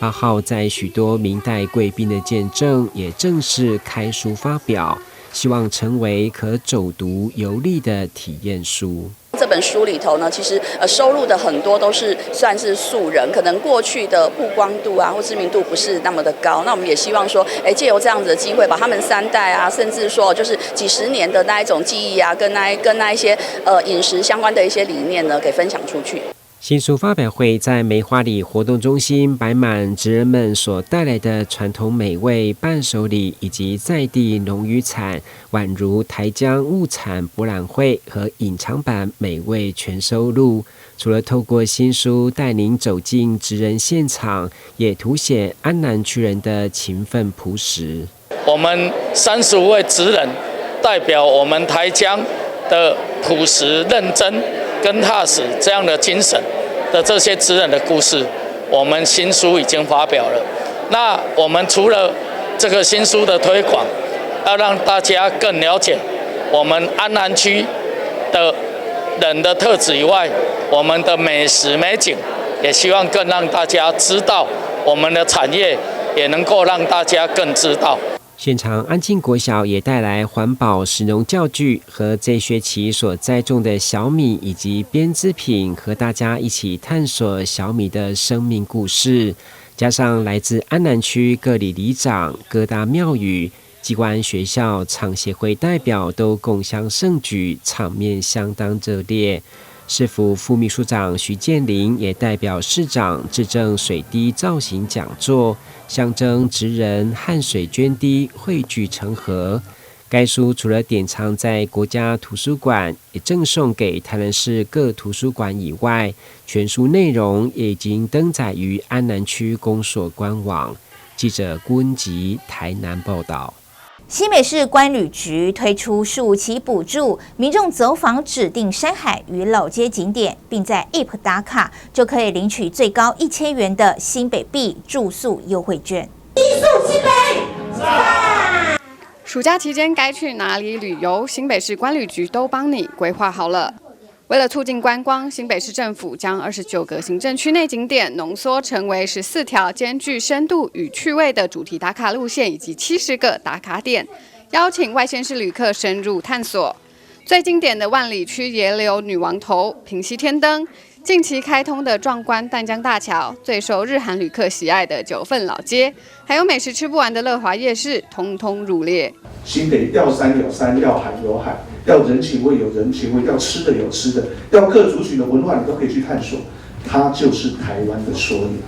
，8号在许多明代贵宾的见证，也正式开书发表，希望成为可走读游历的体验书。这本书里头呢，其实收录的很多都是算是素人，可能过去的曝光度啊或知名度不是那么的高。那我们也希望说，借由这样子的机会，把他们3代啊，甚至说就是几十年的那一种记忆啊，跟那一些饮食相关的一些理念呢，给分享出去。新书发表会在梅花里活动中心摆满职人们所带来的传统美味、伴手礼以及在地农渔产，宛如台江物产博览会和隐藏版美味全收录。除了透过新书带您走进职人现场，也凸显安南区人的勤奋朴实。我们35位职人代表我们台江的朴实、认真跟踏实这样的精神的这些职人的故事，我们新书已经发表了。那我们除了这个新书的推广，要让大家更了解我们安南区的人的特质以外，我们的美食美景，也希望更让大家知道我们的产业，也能够让大家更知道。现场安庆国小也带来环保食农教具和这学期所栽种的小米以及编织品，和大家一起探索小米的生命故事。加上来自安南区各里里长、各大庙宇、机关学校、厂协会代表都共襄盛举，场面相当热烈。市府副秘书长徐建林也代表市长致赠水滴造型讲座，象征职人汗水涓滴汇聚成河。该书除了典藏在国家图书馆，也赠送给台南市各图书馆以外，全书内容也已经登载于安南区公所官网。记者郭恩吉台南报道。新北市观旅局推出15期补助，民众走访指定山海与老街景点，并在 App 打卡，就可以领取最高1000元的新北币住宿优惠券。艺术新北，暑假期间该去哪里旅游，新北市观旅局都帮你规划好了。为了促进观光，新北市政府将29个行政区内景点浓缩成为14条兼具深度与趣味的主题打卡路线，以及70个打卡点，邀请外县市旅客深入探索。最经典的万里区野柳女王头、平溪天灯，近期开通的壮观淡江大桥，最受日韩旅客喜爱的九份老街，还有美食吃不完的乐华夜市，通通入列。新北要山有山，要海有海，要人情味有人情味，要吃的有吃的，要各族群的文化你都可以去探索，它就是台湾的缩影。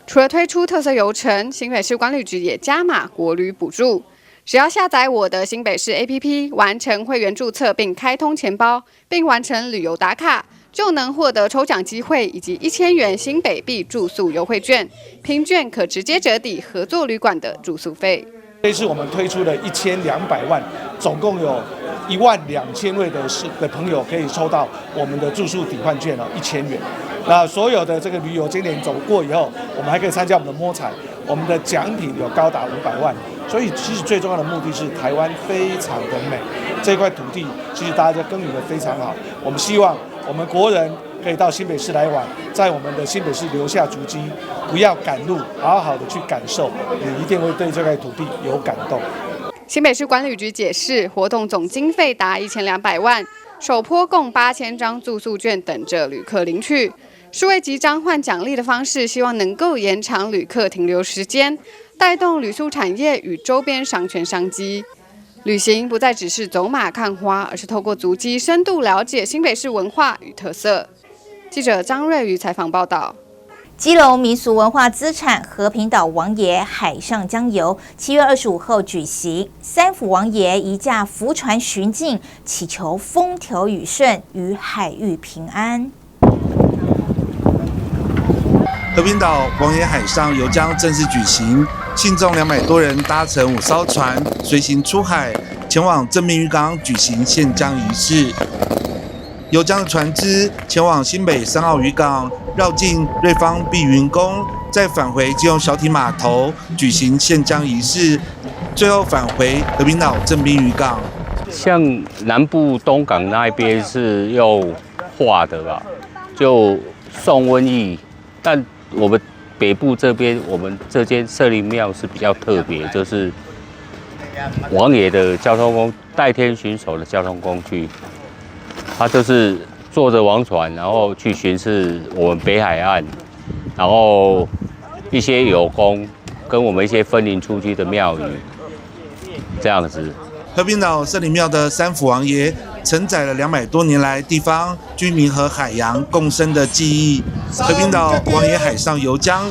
除了推出特色游程，新北市观旅局也加码国旅补助。只要下载我的新北市 APP， 完成会员注册并开通钱包，并完成旅游打卡，就能获得抽奖机会以及1000元新北币住宿优惠券，凭券可直接折抵合作旅馆的住宿费。这次我们推出了1200万，总共有12000位的朋友可以抽到我们的住宿抵换券1000元。那所有的这个旅游今年走过以后，我们还可以参加我们的摸彩，我们的奖品有高达500万。所以其实最重要的目的是台湾非常的美，这块土地其实大家耕耘得非常好。我们希望我们国人可以到新北市来玩，在我们的新北市留下足迹，不要赶路，好好的去感受，你一定会对这块土地有感动。新北市观旅局解释，活动总经费达1200万，首波共8000张住宿券等着旅客领取。数位集章换奖励的方式，希望能够延长旅客停留时间，带动旅宿产业与周边商圈商机。旅行不再只是走马看花，而是透过足迹深度了解新北市文化与特色。记者张瑞瑜采访报道。基隆民俗文化资产和平岛王爷海上江游7月25号举行，3府王爷移驾浮船巡境，祈求风调雨顺与海域平安。和平岛王爷海上游将正式举行，信众200多人搭乘5艘船随行出海，前往正滨渔港举行献江仪式。游江的船只前往新北3号渔港，绕境瑞芳碧云宫，再返回基隆小体码头举行献江仪式，最后返回和平岛正滨渔港。像南部东港那一边是用画的吧，就送瘟疫，但我们北部这边，我们这间社灵庙是比较特别，就是王爷的交通工代天巡守的交通工具，他就是坐着王船，然后去巡视我们北海岸，然后一些有功跟我们一些分灵出去的庙宇，这样子。和平岛社灵庙的3府王爷承载了200多年来地方居民和海洋共生的记忆。和平岛王爷海上游江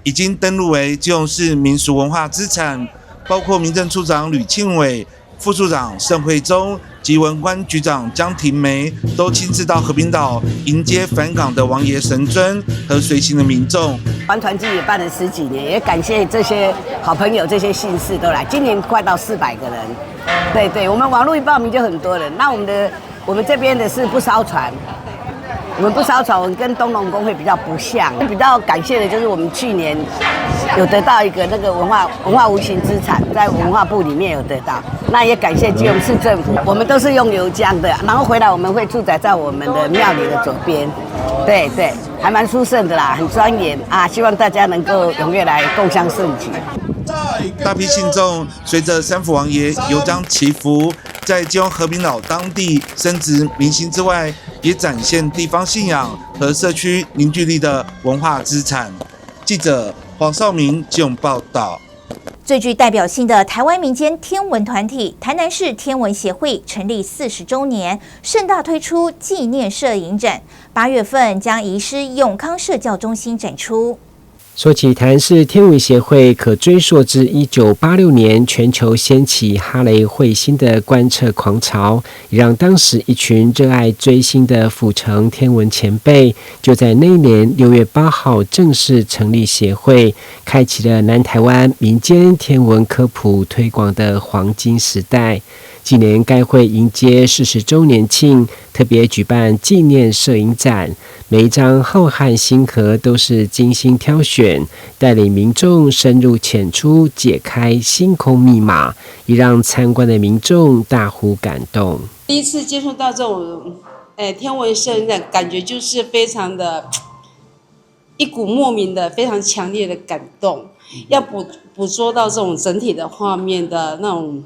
已经登录为基隆市民俗文化资产，包括民政处长吕庆伟、副处长盛惠忠及文官局长江庭梅都亲自到和平岛迎接返港的王爷神尊和随行的民众。环团季也办了10几年，也感谢这些好朋友、这些姓氏都来，今年快到400个人。对，我们网络一报名就很多人。那我们这边的是不烧船，我们不烧船，我们跟东龙公会比较不像。比较感谢的就是我们去年有得到一个那个文化无形资产，在文化部里面有得到。那也感谢基隆市政府，我们都是用游江的，然后回来我们会住宅在我们的庙里的左边。对，还蛮殊胜的啦，很庄严啊！希望大家能够踊跃来共襄盛举。大批信众随着3府王爷游江祈福，在基隆和平岛当地深植民心之外，也展现地方信仰和社区凝聚力的文化资产。记者黄少明基隆报道。最具代表性的台湾民间天文团体台南市天文协会成立40周年，盛大推出纪念摄影展，8月份将移师永康社教中心展出。说起台南市天文协会，可追溯至1986年全球掀起哈雷彗星的观测狂潮，也让当时一群热爱追星的府城天文前辈，就在那一年6月8号正式成立协会，开启了南台湾民间天文科普推广的黄金时代。今年该会迎接40周年庆，特别举办纪念摄影展，每一张浩瀚星河都是精心挑选，选，带领民众深入浅出解开星空密码，也让参观的民众大呼感动。第一次接触到这种天文摄影的感觉，就是非常的一股莫名的非常强烈的感动，要捕捉到这种整体的画面的那种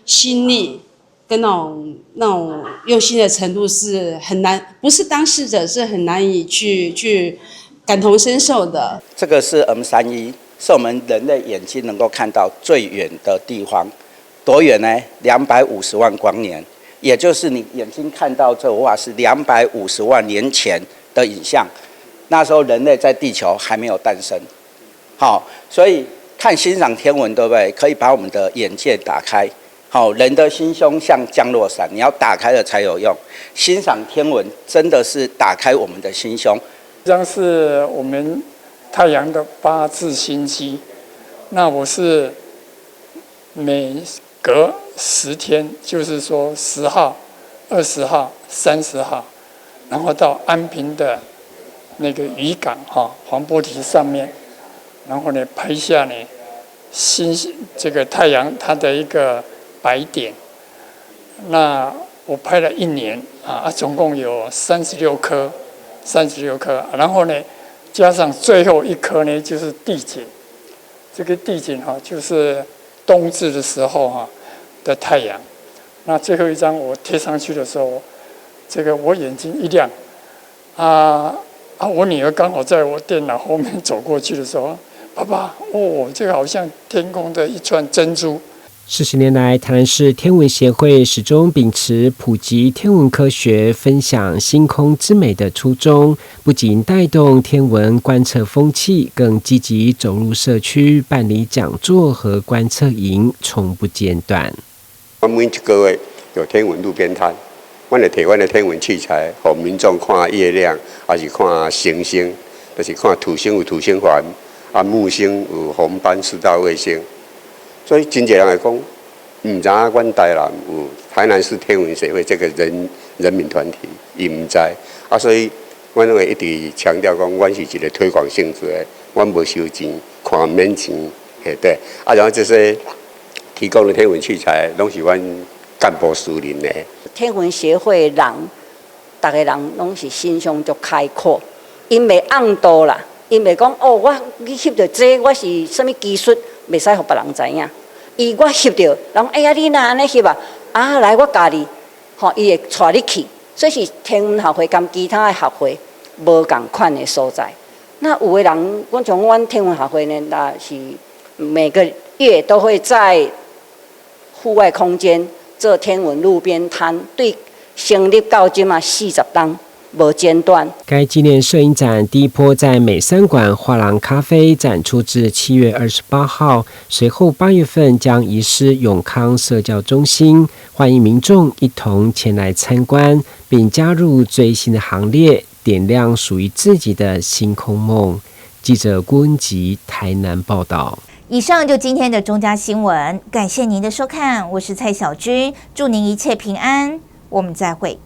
心力跟那种用心的程度是很难，不是当事者是很难以去感同身受的。这个是 M31， 是我们人类眼睛能够看到最远的地方，多远呢？250万光年，也就是你眼睛看到这哇是250万年前的影像。那时候人类在地球还没有诞生，好，所以看欣赏天文，对不对？可以把我们的眼界打开。好，人的心胸像降落伞，你要打开了才有用。欣赏天文真的是打开我们的心胸。这张是我们太阳的8字星机，那我是每隔10天，就是说10号、20号、30号，然后到安平的那个渔港黄波堤上面，然后呢拍下呢这个太阳它的一个白点。那我拍了1年总共有36颗，然后呢加上最后1颗呢就是地景。这个地景就是冬至的时候的太阳。那最后一张我贴上去的时候，这个我眼睛一亮我女儿刚好在我电脑后面走过去的时候，爸爸，这个好像天空的一串珍珠。40年来，台南市天文协会始终秉持普及天文科学、分享星空之美的初衷，不仅带动天文观测风气，更积极走入社区办理讲座和观测营，从不间断。我每一个月有天文路边摊。我们提我的天文器材，给民众看月亮，还是看星星，就是看土星有土星环，木星有红斑四大卫星。所以真侪人来讲，唔知影阮台南有台南市天文协会这个人民团体，伊唔知所以阮拢会一直强调讲，阮是一个推广性质的，阮无收钱，看免钱，对。然后这些提供的天文器材，拢是阮干部私人的。天文协会人，大家人拢是心胸足开阔，因袂暗度啦，因袂讲我翕到这我是什么技术，袂使互别人知影。伊我翕到，人哎呀你哪安尼翕来我教你，伊会带你去，所以是天文学会跟其他的学会无共款的所在。那有的人，我像阮天文学会呢，那是每个月都会在户外空间。做天文路边摊，对成立到今40档，无间断。该纪念摄影展第一波在美3馆画廊咖啡展出至7月28号，随后8月份将移师永康社教中心，欢迎民众一同前来参观，并加入追星的行列，点亮属于自己的星空梦。记者郭恩吉台南报道。以上就今天的中嘉新闻，感谢您的收看，我是蔡小君，祝您一切平安，我们再会。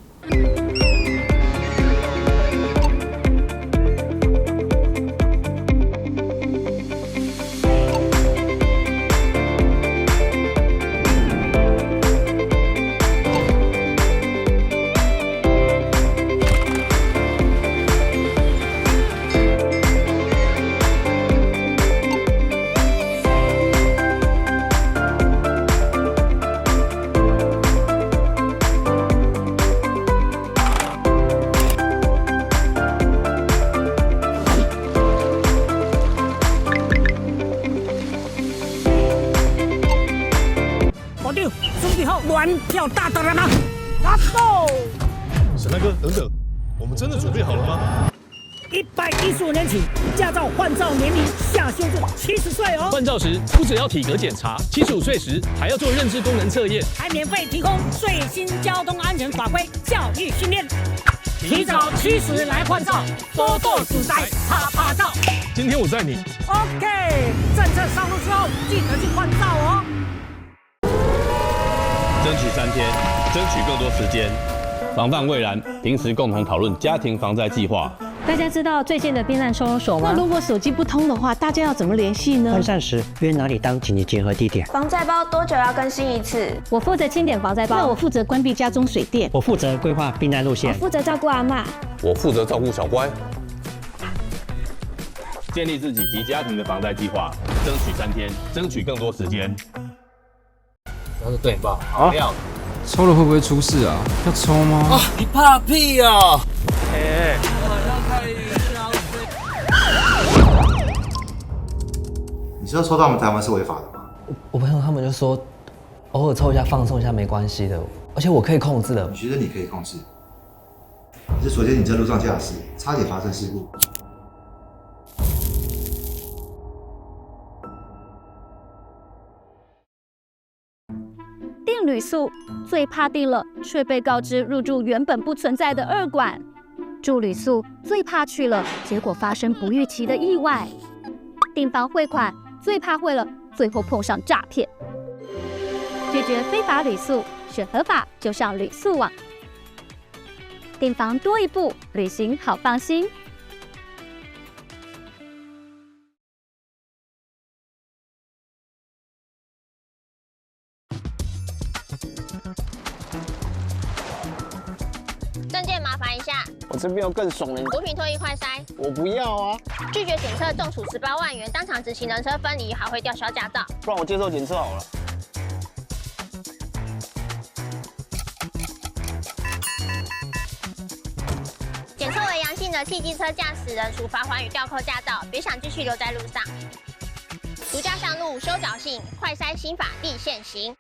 票大的人吗 ？Let's go！ 沈大哥，等等，我们真的准备好了吗？115年起，驾照换照年龄下修至70岁哦。换照时不只要体格检查，75岁时还要做认知功能测验，还免费提供最新交通安全法规教育训练。提早70来换照，多多阻塞，啪啪照。今天我载你。OK， 政策上路之后记得去换照哦。争取3天，争取更多时间，防范未然，平时共同讨论家庭防灾计划，大家知道最近的避难收容所吗？那如果手机不通的话，大家要怎么联系呢？涣散时约哪里当紧急集合地点？防灾包多久要更新一次？我负责清点防灾包。那我负责关闭家中水电。我负责规划避难路线。我负责照顾阿嬷。我负责照顾小乖。建立自己及家庭的防灾计划，争取3天，争取更多时间。要是对你不好，好亮。抽了会不会出事啊？要抽吗？啊，你怕屁啊！你知道抽到我们台湾是违法的吗？我朋友他们就说，偶尔抽一下放松一下没关系的，而且我可以控制的。你觉得你可以控制？可是昨天你在路上驾驶，差点发生事故。订旅宿最怕订了，却被告知入住原本不存在的2馆；住旅宿最怕去了，结果发生不预期的意外；订房汇款最怕汇了，最后碰上诈骗。拒绝非法旅宿，选合法就上旅宿网。订房多一步，旅行好放心。证件麻烦一下。我这边有更爽的。毒品唾液快筛。我不要啊！拒绝检测，重处18万元，当场执行人车分离，还会吊销驾照。不然我接受检测好了。检测为阳性的汽机车驾驶人，处罚款与吊扣驾照，别想继续留在路上。独家上路，修侥幸，快筛新法地现行。